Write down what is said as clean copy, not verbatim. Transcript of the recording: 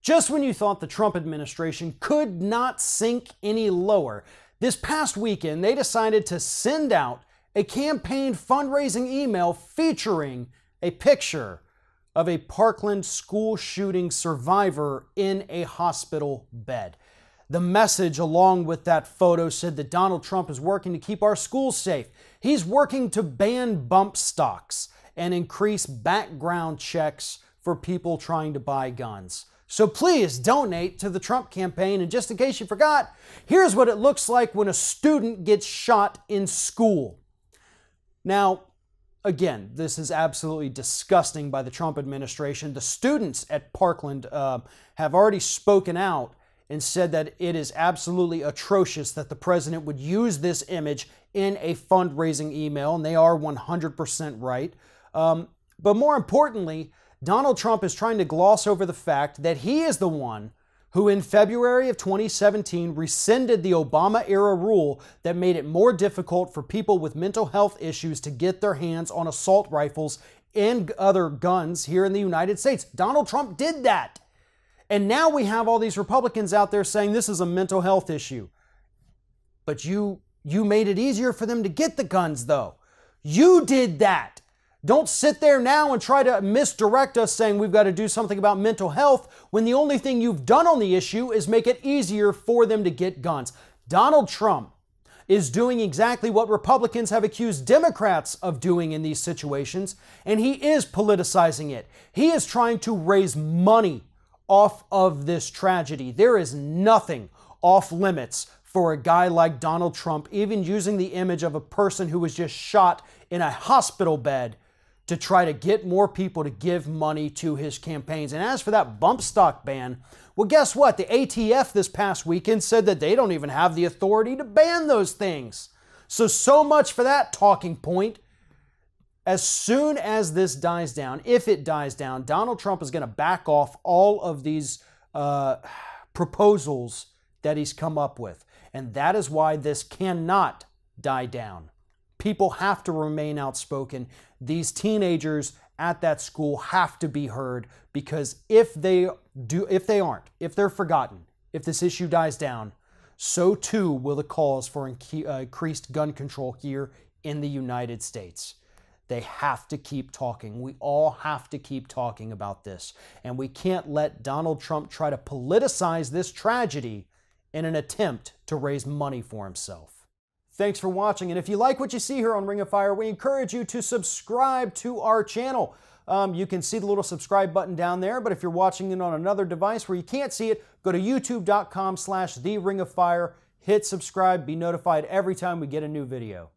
Just when you thought the Trump administration could not sink any lower, this past weekend they decided to send out a campaign fundraising email featuring a picture of a Parkland school shooting survivor in a hospital bed. The message along with that photo said that Donald Trump is working to keep our schools safe. He's working to ban bump stocks and increase background checks for people trying to buy guns. So please donate to the Trump campaign. And just in case you forgot, here's what it looks like when a student gets shot in school. Now, again, this is absolutely disgusting by the Trump administration. The students at Parkland have already spoken out and said that it is absolutely atrocious that the president would use this image in a fundraising email, and they are 100% right. But more importantly, Donald Trump is trying to gloss over the fact that he is the one who in February of 2017 rescinded the Obama-era rule that made it more difficult for people with mental health issues to get their hands on assault rifles and other guns here in the United States. Donald Trump did that. And now we have all these Republicans out there saying this is a mental health issue. But you made it easier for them to get the guns, though. You did that. Don't sit there now and try to misdirect us saying we've got to do something about mental health when the only thing you've done on the issue is make it easier for them to get guns. Donald Trump is doing exactly what Republicans have accused Democrats of doing in these situations, and he is politicizing it. He is trying to raise money off of this tragedy. There is nothing off limits for a guy like Donald Trump, even using the image of a person who was just shot in a hospital bed to try to get more people to give money to his campaigns. And as for that bump stock ban, well, guess what? The ATF this past weekend said that they don't even have the authority to ban those things. So much for that talking point. As soon as this dies down, if it dies down, Donald Trump is going to back off all of these proposals that he's come up with. And that is why this cannot die down. People have to remain outspoken. These teenagers at that school have to be heard, because if they're forgotten, if this issue dies down, so too will the cause for increased gun control here in the United States. They have to keep talking. We all have to keep talking about this. And we can't let Donald Trump try to politicize this tragedy in an attempt to raise money for himself. Thanks for watching, and if you like what you see here on Ring of Fire, we encourage you to subscribe to our channel. You can see the little subscribe button down there, but if you're watching it on another device where you can't see it, go to youtube.com/TheRingOfFire, hit subscribe, be notified every time we get a new video.